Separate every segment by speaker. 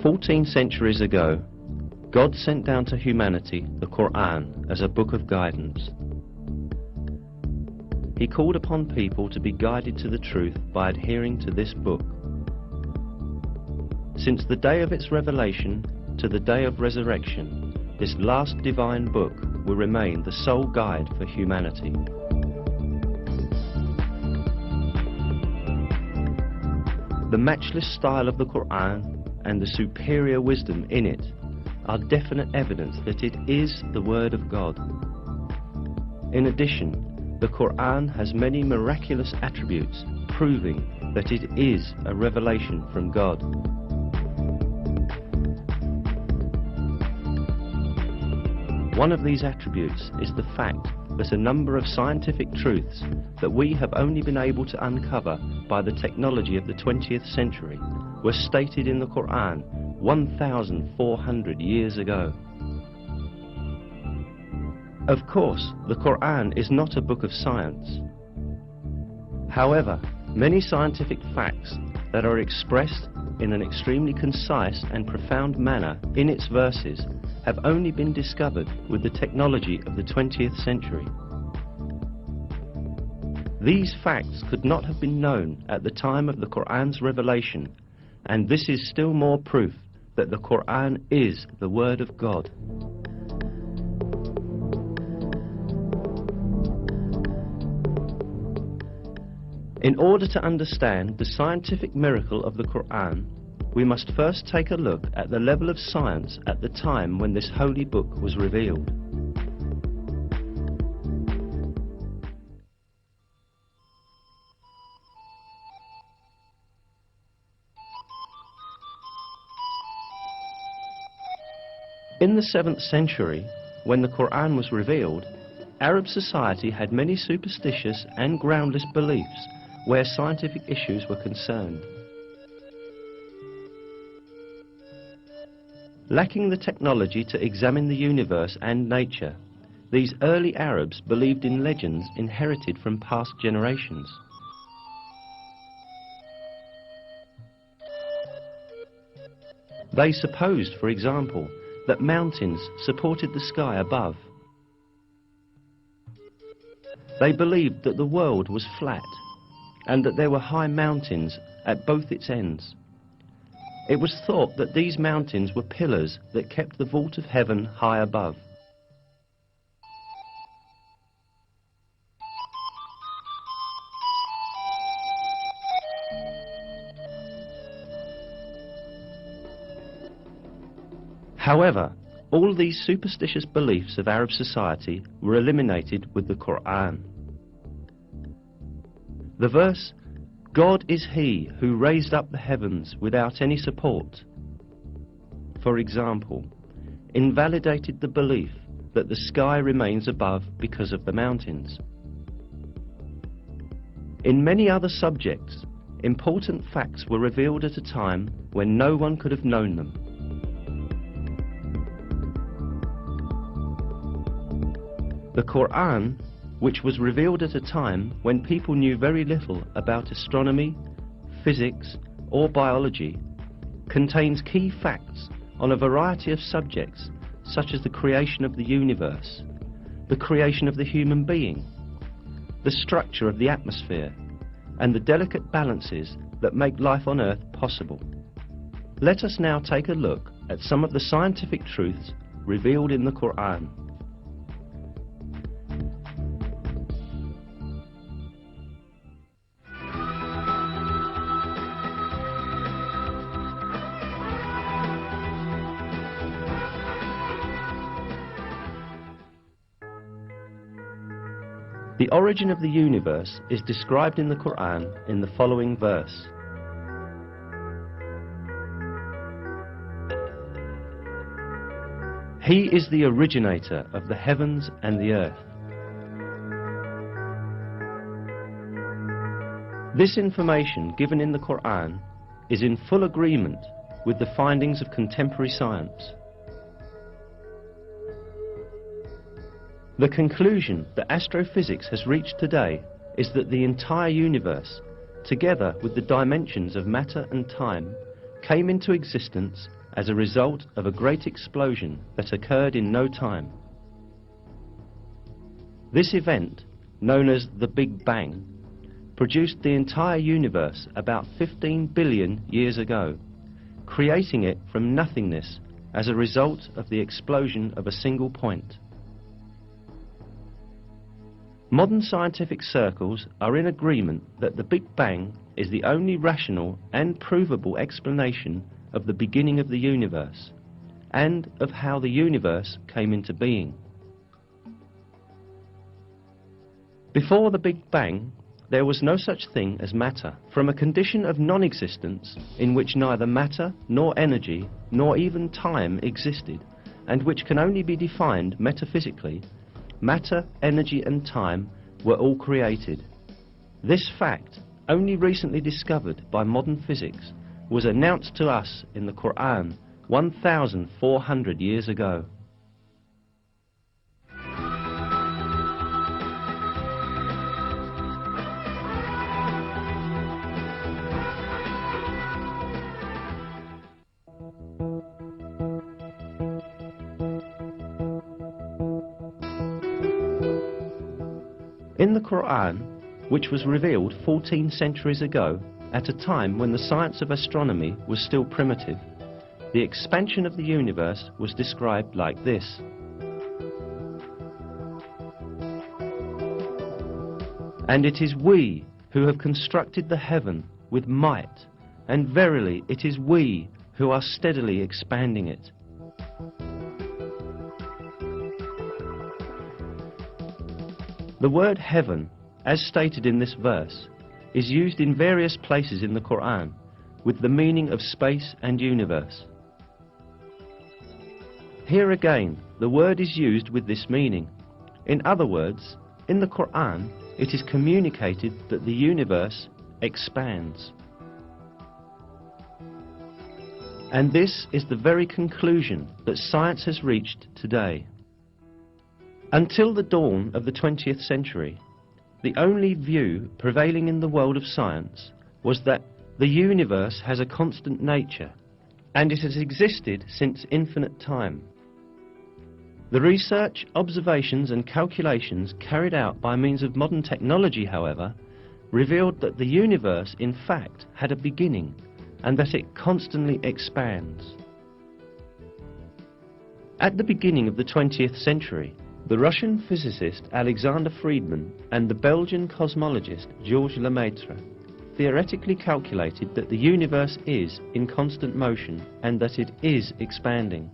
Speaker 1: 14 centuries ago, God sent down to humanity the Qur'an as a book of guidance. He called upon people to be guided to the truth by adhering to this book. Since the day of its revelation to the day of resurrection, this last divine book will remain the sole guide for humanity. The matchless style of the Qur'an and the superior wisdom in it are definite evidence that it is the Word of God. In addition, the Qur'an has many miraculous attributes proving that it is a revelation from God. One of these attributes is the fact that a number of scientific truths that we have only been able to uncover by the technology of the 20th century were stated in the Qur'an 1,400 years ago. Of course, the Qur'an is not a book of science. However, many scientific facts that are expressed in an extremely concise and profound manner in its verses have only been discovered with the technology of the 20th century. These facts could not have been known at the time of the Qur'an's revelation, and this is still more proof that the Qur'an is the Word of God. In order to understand the scientific miracle of the Qur'an, we must first take a look at the level of science at the time when this holy book was revealed. In the 7th century, when the Qur'an was revealed, Arab society had many superstitious and groundless beliefs where scientific issues were concerned. Lacking the technology to examine the universe and nature, these early Arabs believed in legends inherited from past generations. They supposed, for example, that mountains supported the sky above. They believed that the world was flat and that there were high mountains at both its ends. It was thought that these mountains were pillars that kept the vault of heaven high above. However, all these superstitious beliefs of Arab society were eliminated with the Qur'an. The verse, "God is He who raised up the heavens without any support," for example, invalidated the belief that the sky remains above because of the mountains. In many other subjects, important facts were revealed at a time when no one could have known them. The Qur'an, which was revealed at a time when people knew very little about astronomy, physics, or biology, contains key facts on a variety of subjects such as the creation of the universe, the creation of the human being, the structure of the atmosphere, and the delicate balances that make life on Earth possible. Let us now take a look at some of the scientific truths revealed in the Qur'an. The origin of the universe is described in the Qur'an in the following verse. He is the originator of the heavens and the earth. This information given in the Qur'an is in full agreement with the findings of contemporary science. The conclusion that astrophysics has reached today is that the entire universe, together with the dimensions of matter and time, came into existence as a result of a great explosion that occurred in no time. This event, known as the Big Bang, produced the entire universe about 15 billion years ago, creating it from nothingness as a result of the explosion of a single point. Modern scientific circles are in agreement that the Big Bang is the only rational and provable explanation of the beginning of the universe and of how the universe came into being. Before the Big Bang, there was no such thing as matter. From a condition of non-existence in which neither matter nor energy nor even time existed, and which can only be defined metaphysically, matter, energy and time were all created. This fact, only recently discovered by modern physics, was announced to us in the Qur'an 1,400 years ago. In the Qur'an, which was revealed 14 centuries ago, at a time when the science of astronomy was still primitive, the expansion of the universe was described like this. And it is we who have constructed the heaven with might, and verily it is we who are steadily expanding it. The word heaven, as stated in this verse, is used in various places in the Qur'an with the meaning of space and universe. Here again, the word is used with this meaning. In other words, in the Qur'an, it is communicated that the universe expands. And this is the very conclusion that science has reached today. Until the dawn of the 20th century, the only view prevailing in the world of science was that the universe has a constant nature, and it has existed since infinite time. The research, observations and calculations carried out by means of modern technology, however, revealed that the universe in fact had a beginning and that it constantly expands. At the beginning of the 20th century, the Russian physicist Alexander Friedmann and the Belgian cosmologist Georges Lemaitre theoretically calculated that the universe is in constant motion and that it is expanding.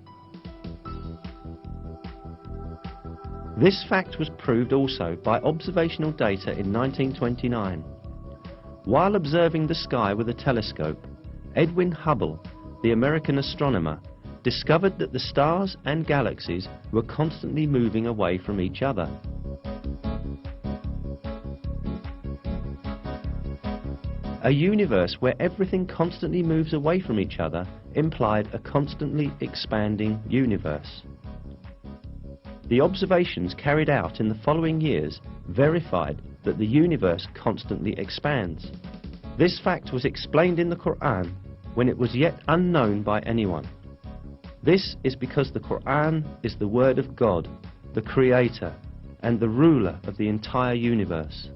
Speaker 1: This fact was proved also by observational data in 1929. While observing the sky with a telescope, Edwin Hubble, the American astronomer, discovered that the stars and galaxies were constantly moving away from each other. A universe where everything constantly moves away from each other implied a constantly expanding universe. The observations carried out in the following years verified that the universe constantly expands. This fact was explained in the Qur'an when it was yet unknown by anyone. This is because the Qur'an is the word of God, the Creator, and the ruler of the entire universe.